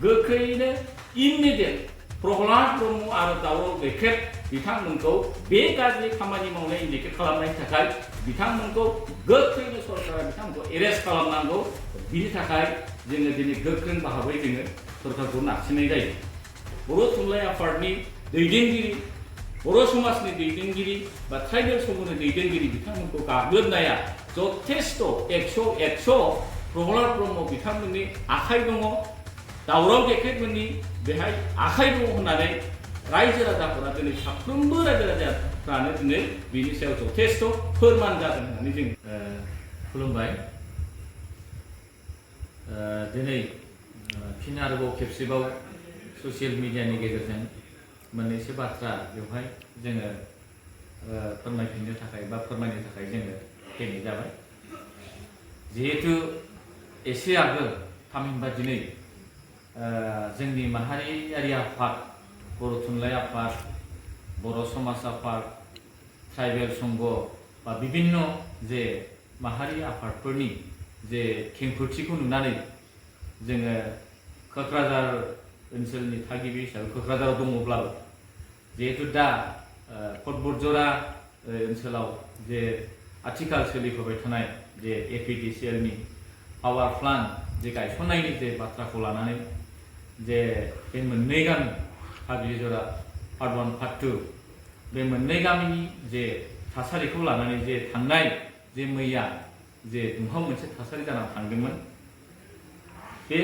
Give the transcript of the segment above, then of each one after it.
गोख्रैनो इमिडियेट प्रहलाद ब्रह्म आरो दावराव देख्रेब बिथांमोनखौ बे गाज्रि खामानि मावनाय इन्डिकेट खालामनायनि थाखाय बिथांमोनखौ गोख्रैनो सरकारा बिथांमोनखौ एरेस्ट खालामनांगौ बिनि थाखाय जोङो दिनै गोख्रों भाबै जोङो सरकारखौ नारसिननाय जायो बर' थुनलाइ आफादनि दैदेनगिरि बर' समाजनि दैदेनगिरि बा ट्राइबेल समूहनि दैदेनगिरि बिथांमोनखौ गाग्लोबनाया जथेस्थ' 100 प्रहलाद ब्रह्म बिथांमोननि आखाइ दङ दावराव देख्रेबमोननि बेहाय आखाइ दङ होननानै रायजो राजाफोरा दिनै साफ्रोमबो रायजो राजाफ्रानो दिनै बिनि सायाव जथेस्थ' फोरमान जादों होननानै जों खुलुमबाय दिनै फिन आरोबाव खेबसेबाव ससियेल मिडियानि गेजेरजों मोननैसो बाथ्रा बेवहाय जोङो फोरमायफिननो थाखाय बा फोरमायनो थाखाय जोङो फैनाय जाबाय जिहेतु एसे आगोल थामहिनबा दिनै जोंनि माहारियारि आफाद बर' थुनलाइ आफाद बर' समाज आफाद ट्राइबेल संघ बा विभिन्न जे माहारि आफादफोरनि जे खेंफोरथिखौ नुनानै जोङो क'क्राझार ओनसोलनि थागिबि हिसाबै क'क्राझाराव दङब्लाबो जिहेतु दा कटबरजरा ओनसोलाव जे आथिखाल सोलिफुबाय थानाय जे एपिडिसिएलनि पावार प्लान्ट जे गायसननायनि जे बाथ्राखौ लानानै जे बे मोननै गामि हाबिलिजरा पार्ट 1 पार्ट 2 बे मोननै गामिनि जे थासारिखौ लानानै जे थांनाय जे मैया जे दुंहाव मोनसे थासारि जानानै थांदोंमोन बे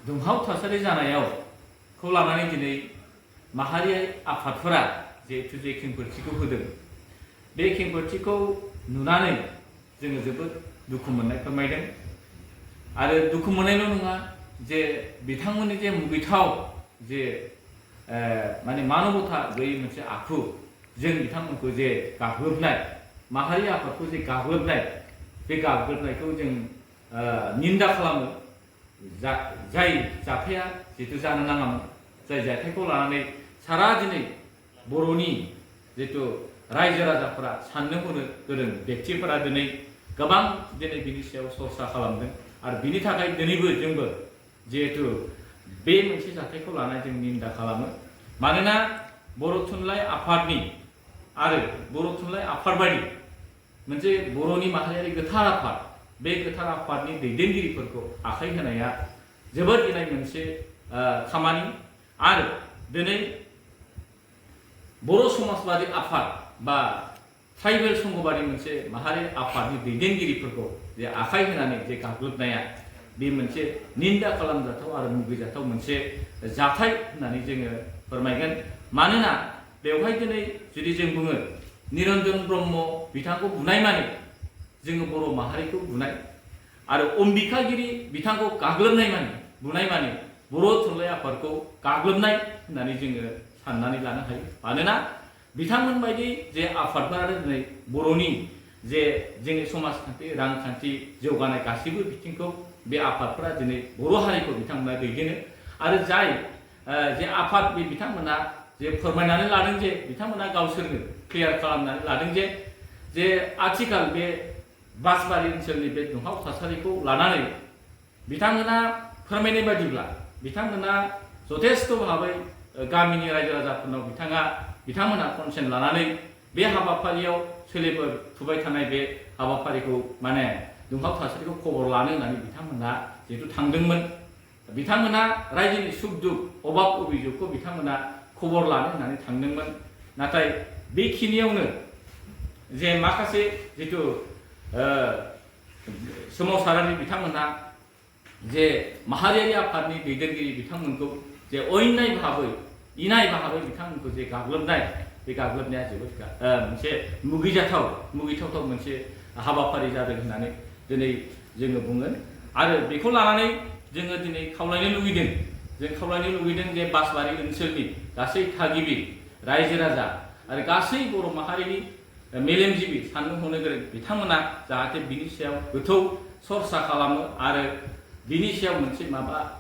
दुंहाव थासारि जानायाव खौ लानानै दिनै माहारियारि आफादफोरा जिहेतु जे खेंफोरथिखौ होदों बे खेंफोरथिखौ नुनानै जोङो जोबोद दुखु मोननाय फोरमायदों आरो दुखु मोननायल' नङा जे बिथांमोननि जे मुगैथाव जे माने मानबता गैयै मोनसे आखु जों बिथांमोनखौ जे गाग्लोबनाय माहारि आफादखौ जे गाग्लोबनाय बे गाग्लोबनायखौ जों निन्दा खालामो जाय जाथाया जितु जानो नाङामोन जाय जाथायखौ लानानै सारा दिनै बर'नि जितु रायजो राजाफोरा साननो हनो गोरों व्यक्तिफोरा दिनै गोबां दिनै बिनि सायाव सरसा खालामदों आरो बिनि थाखाय दिनैबो जोंबो जिहेतु बे मोनसे जाथायखौ लानानै जों निन्दा खालामो मानोना बर' थुनलाइ आफादनि आरो बर' थुनलाइ आफाद बायदि मोनसे बर'नि माहारियारि गोथार आफाद बे गोथार आफादनि दैदेनगिरिफोरखौ आखाइ होनाया जोबोद गिनाय मोनसे खामानि आरो दिनै बर' समाजबादि आफाद बा ट्राइबेल संघबादि मोनसे माहारियारि आफादनि दैदेनगिरिफोरखौ जे आखाइ होनानै जे गाग्लोबनाया बे मोनसे निन्दा खालामजाथाव आरो मुगैजाथाव मोनसे जाथाय होननानै जोङो फोरमायगोन मानोना बेवहाय दिनै जुदि जों बुङो निरन्जन ब्रह्म बिथांखौ बुनाय माने जोङो बर' माहारिखौ बुनाय आरो अम्बिका गिरि बिथांखौ गाग्लोबनाय माने बुनाय माने बर' थुनलाइ आफादखौ गाग्लोबनाय होननानै जोङो साननानै लानो हायो मानोना बिथांमोन बायदि जे आफादफोरानो दिनै बर'नि जे जोंनि समाजखान्थि रांखान्थि जौगानाय गासैबो बिथिंखौ बे आफादफोरा दिनै बर' हारिखौ बिथांमोना दैदेनो आरो जाय जे आफाद बे बिथांमोना जे फोरमायनानै लादों जे बिथांमोना गावसोरनो क्लियार खालामनानै लादों जे आथिखाल बे बासबारि ओनसोलनि बे दुंहाव थासारिखौ लानानै बिथांमोना फोरमायनाय बायदिब्ला बिथांमोना जथेस्थ' भाबै गामिनि रायजो राजाफोरनाव बिथांमोना कनसेन्ट लानानै बे हाबाफारियाव सोलिफुबाय थानाय बे हाबाफारिखौ माने दुंहाव थासारिखौ खबर लानो होननानै बिथांमोना जिहेतु थांदोंमोन बिथांमोना रायजोनि सुख दुख अभाब अभियोगखौ बिथांमोना खबर लानो होननानै थांदोंमोन नाथाय बेखिनियावनो जे माखासे जितु सोमावसारारि बिथांमोना जे माहारियारि आफादनि दैदेनगिरि बिथांमोनखौ जे अन्याय भाबै इनाय भाबै बिथांमोनखौ जे गाग्लोबनाय बे गाग्लोबनाया जोबोद मोनसे मुगैथावथाव मोनसे हाबाफारि जादों होननानै दिनै जोङो बुङो आरो बेखौ लानानै जोङो दिनै खावलायनो लुगैदों जे बासबारि ओनसोलनि गासै थागिबि रायजो राजा आरो गासै बर' माहारिनि मेलेमजिबि साननो हनो गोरों बिथांमोना जाहाथे बिनि सायाव गोथौ सरसा खालामो आरो बिनि सायाव मोनसे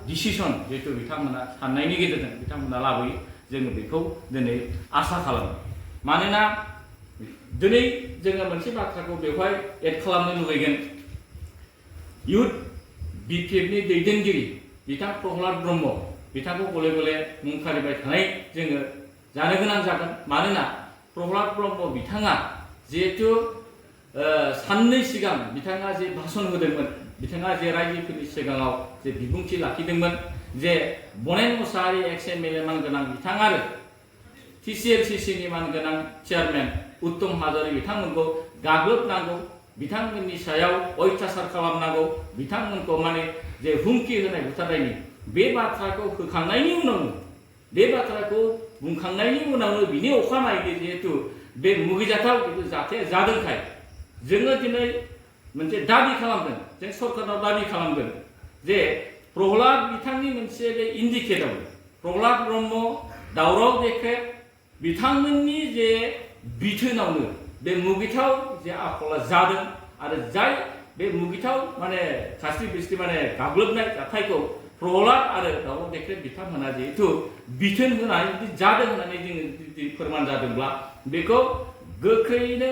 डिसिसन जिहेतु बिथांमोना साननायनि गेजेरजों बिथांमोना लाबोयो जोङो बेखौ दिनै आसा खालामो मानोना दिनै जोङो मोनसे बाथ्राखौ बेवहाय एड खालामनो लुबैगोन इउथ बिपिएफनि दैदेनगिरि बिथां प्रहलाद ब्रह्म बिथांखौ गले गले मुं खारिबाय थानाय जोङो जानो गोनां जागोन मानोना प्रहलाद ब्रह्म बिथाङा जिहेतु साननै सिगां बिथाङा जे भाषण होदोंमोन बिथाङा जे रायजोफोरनि सिगाङाव जे बिबुंथि लाखिदोंमोन जे बनेन मोसाहारि एक्स एमएलए मानगोनां बिथां आरो TCLCCनि मानगोनां चेयारमेन उत्तम हाज'वारि बिथांमोनखौ गाग्लोबनांगौ बिथांमोननि सायाव अयथासार खालामनांगौ बिथांमोनखौ माने जे हुमखि होनाय बुथारनायनि बे बाथ्राखौ होखांनायनि उनावनो बे बाथ्राखौ बुंखांनायनि उनावनो बिनि अखानायै जिहेतु बे मुगैजाथाव जाथाया जादोंखाय जोङो दिनै मोनसे दाबि खालामदों जों सरकारनाव दाबि खालामदों जे प्रहलाद बिथांनि मोनसे बे इन्डिकेटआव प्रहलाद ब्रह्म दावराव देख्रेब बिथांमोननि जे बिथोनावनो बे मुगैथाव जे आखला जादों आरो जाय बे मुगैथाव माने खास्रि बिस्रि माने गाग्लोबनाय जाथायखौ प्रहलाद आरो दावराव देख्रेब बिथांमोना जिहेतु बिथोन होनाय जादों होननानै जोङो फोरमान जादोंब्ला बेखौ गोख्रैयैनो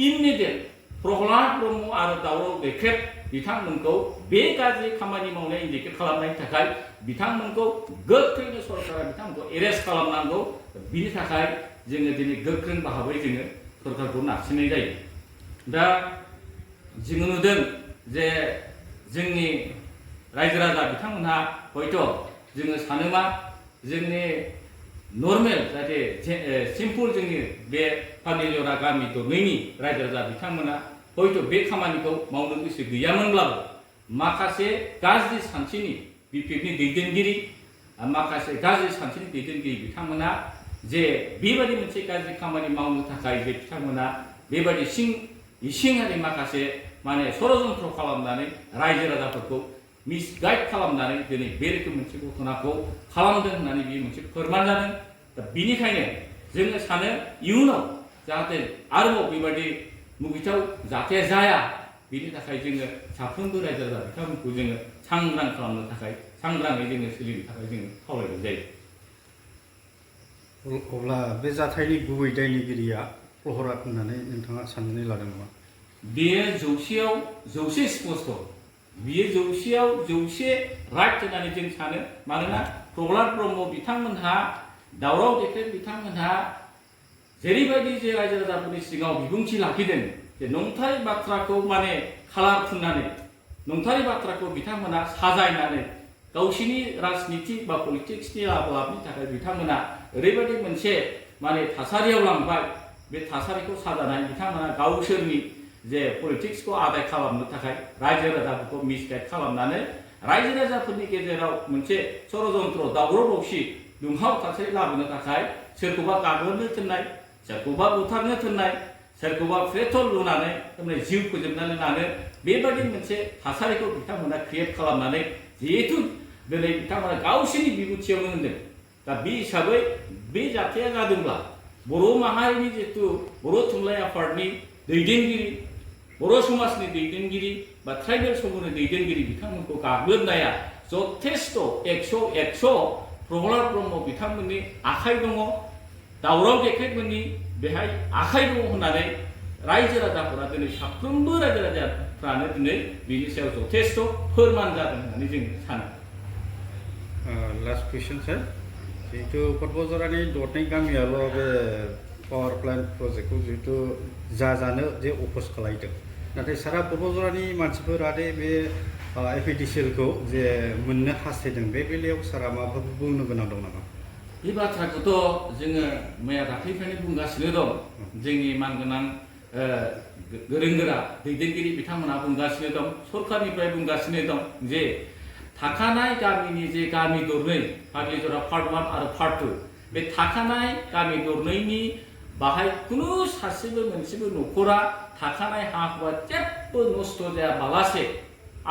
इमिडियेट प्रहलाद ब्रह्म आरो दावराव देख्रेब बिथांमोनखौ बे गाज्रि खामानि मावनाय इन्डिकेट खालामनायनि थाखाय बिथांमोनखौ गोख्रैनो सरकारा बिथांमोनखौ एरेस्ट खालामनांगौ बिनि थाखाय जोङो दिनै गोख्रों भाबै जोङो सरकारखौ नारसिननाय जायो दा जोङो नुदों जे जोंनि रायजो राजा बिथांमोनहा हयथ' जोङो सानोमा जोंनि नर्मेल जाहाथे सिम्पल जोंनि बे पानिजरा गामि दरनैनि रायजो राजा बिथांमोना हयथ' बे खामानिखौ मावनो गोसो गैयामोनब्लाबो माखासे गाज्रि सानस्रिनि बिपिएफनि दैदेनगिरि माखासे गाज्रि सानस्रिनि दैदेनगिरि बिथांमोना जे बेबायदि मोनसे गाज्रि खामानि मावनो थाखाय जे बिथांमोना बेबायदि इसिङारि माखासे माने षड़यन्त्र खालामनानै रायजो राजाफोरखौ मिसगाइड खालामनानै दिनै बे रोखोम मोनसे घटनाखौ खालामदों होननानै बेयो मोनसे फोरमान जादों दा बिनिखायनो जोङो सानो इयुनाव जाहाथे आरोबाव बेबायदि मुगैथाव जाथाया जाया बिनि थाखाय जोङो साफ्रोमबो रायजो राजा बिथांमोनखौ जोङो सांग्रां खालामनो थाखाय सांग्राङै जोङो सोलिनो थाखाय जोङो खावलायनाय जायो अब्ला बे जाथायनि गुबै दायनिगिरिया प्रहलाद होननानै नोंथाङा साननानै लादों नामा बेयो जौसेयाव जौसे स्पष्ट बियो जौसेयाव जौसे राइट होननानै जों सानो मानोना प्रहलाद ब्रह्म बिथांमोनहा दावराव देख्रेब बिथांमोनहा जेरैबायदि जे रायजो राजाफोरनि सिगाङाव बिबुंथि लाखिदों जे नंथारै बाथ्राखौ माने खालार फुननानै नंथारै बाथ्राखौ बिथांमोना साजायनानै गावसिनि राजनिति बा पलिटिक्सनि लाबनि थाखाय बिथांमोना ओरैबायदि मोनसे माने थासारियाव लांबाय बे थासारिखौ साजायनानै बिथांमोना गावसोरनि जे पलिटिक्सखौ आदाय खालामनो थाखाय रायजो राजाफोरखौ मिसगाइड खालामनानै रायजो राजाफोरनि गेजेराव मोनसे षड़यन्त्र दावराव दावसि दुंहाव थासारि लाबोनो थाखाय सोरखौबा गाग्लोबनो थिननाय सोरखौबा बुथारनो थिननाय सोरखौबा पेट्रल लुनानै जिउ फोजोबनानै लानो बेबायदि मोनसे थासारिखौ बिथांमोना क्रिएट खालामनानै जिहेतु दिनै बिथांमोना गावसोरनि बिबुंथियावनो होनदों दा बे हिसाबै बे जाथाया जादोंब्ला बर' माहारिनि जिहेतु बर' थुनलाइ आफादनि दैदेनगिरि बर' समाजनि दैदेनगिरि बा ट्राइबेल समूहनि दैदेनगिरि बिथांमोनखौ गाग्लोबनाया जथेस्थ' 100 प्रहलाद ब्रह्म बिथांमोननि आखाइ दङ दावराव देख्रेबमोननि बेहाय आखाइ दङ होननानै रायजो राजाफोरा दिनै साफ्रोमबो रायजो राजाफ्रानो दिनै बिनि सायाव जथेस्थ' फोरमान जादों होननानै जों सानो लास्ट कुइसन सार जिहेतु क'क्राझारनि दरनै गामियाल' बे पावार प्लान्ट प्रजेक्टखौ जिहेतु जानो जे अपोज खालायदों नाथाय सारा क'क्राझारनि मानसिफोरा दे बे एफिडिसिएलखौ जे मोननो हास्थायदों बे बेलायाव सारा माबाफोर बुंनो गोनां दं नामा बे बाथ्राखौथ' जोङो मैया दाख्लैनिफ्रायनो बुंगासिनो दं जोंनि मानगोनां गोरों गोरा दैदेनगिरि बिथांमोनहा बुंगासिनो दं सरकारनिफ्राय बुंगासिनो दं जे थाखानाय गामिनि जे गामि दरनै पाग्लिजरा पार्ट 1 आरो पार्ट 2 बे थाखानाय गामि दरनैनि बाहाय कुनु सासेबो मोनसेबो न'खरा थाखानाय हा हुआ जेबो नस्थ' जायाबालासे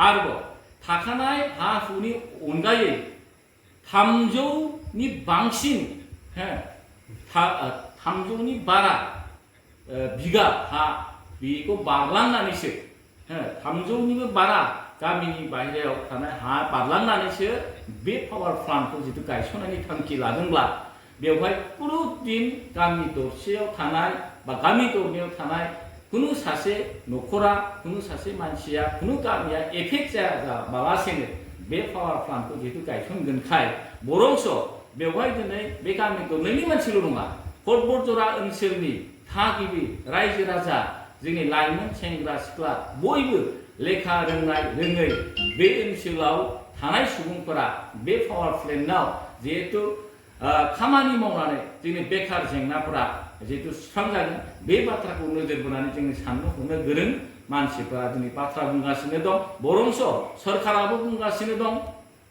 आरोबाव थाखानाय हा हुनि अनगायै 300नि बांसिन 300नि बारा बिगा हा बेखौ बारलांनानैसो 300निबो बारा गामिनि बाहेरायाव थानाय हा बारलांनानैसो बे पावार प्लान्टखौ जितु गायसननायनि थांखि लादोंब्ला बेवहाय कुनु दिन गामि दरसेयाव थानाय बा गामि दरनैयाव थानाय कुनु सासे न'खरा कुनु सासे मानसिया कुनु गामिया एफेक्ट जायाबालासेनो बे पावार प्लान्टखौ जिहेतु गायसनगोनखाय बरंस बेवहाय दिनै बे गामि दरनैनि मानसिल' नङा पर्बतजरा ओनसोलनि थागिबि रायजो राजा जोंनि लाइमोन सेंग्रा सिख्ला बयबो लेखा रोंनाय रोङै बे ओनसोलाव थानाय सुबुंफोरा बे पावार प्लेन्टआव जिहेतु खामानि मावनानै जोंनि बेकार जेंनाफोरा जिहेतु सुस्रांजागोन बे बाथ्राखौ नोजोर बोनानै जोंनि साननो हनो गोरों मानसिफोरा दिनै बाथ्रा बुंगासिनो दं बरंस सरकाराबो बुंगासिनो दं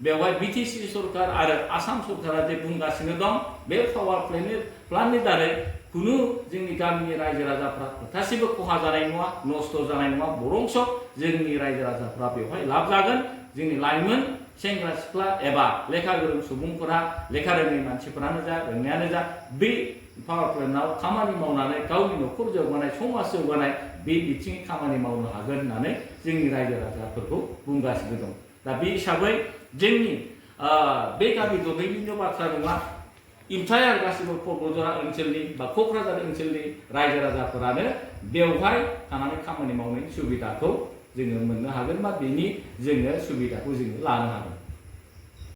बेवहाय बिटिसि सरकार आरो आसाम सरकारा जे बुंगासिनो दं बे पावार प्लान्टनि दारै कुनु जोंनि गामिनि रायजो राजाफ्रा गासिबो खहा जानाय नङा नस्थ' जानाय नङा बरंस जोंनि रायजो राजाफ्रा बेवहाय लाब जागोन जोंनि लाइमोन सेंग्रा सिख्ला एबा लेखा गोरों सुबुंफोरा लेखा रोङै मानसिफोरानो जा रोंनायानो जा बे पावार प्लेन्टआव खामानि मावनानै गावनि न'खर जौगानाय समाज जौगानाय बे बिथिंनि खामानि मावनो हागोन होननानै जोंनि रायजो राजाफोरखौ बुंगासिनो दं दा बे हिसाबै जोंनि बे गामि दरनैनिल' बाथ्रा नङा इन्टायार गासिबो पर्बतजरा ओनसोलनि बा क'क्राझार ओनसोलनि रायजो राजाफोरानो बेवहाय थानानै खामानि मावनायनि सुबिदाखौ जोङो मोननो हागोन बा बेनि जोङो सुबिदाखौ जोङो लानो हागोन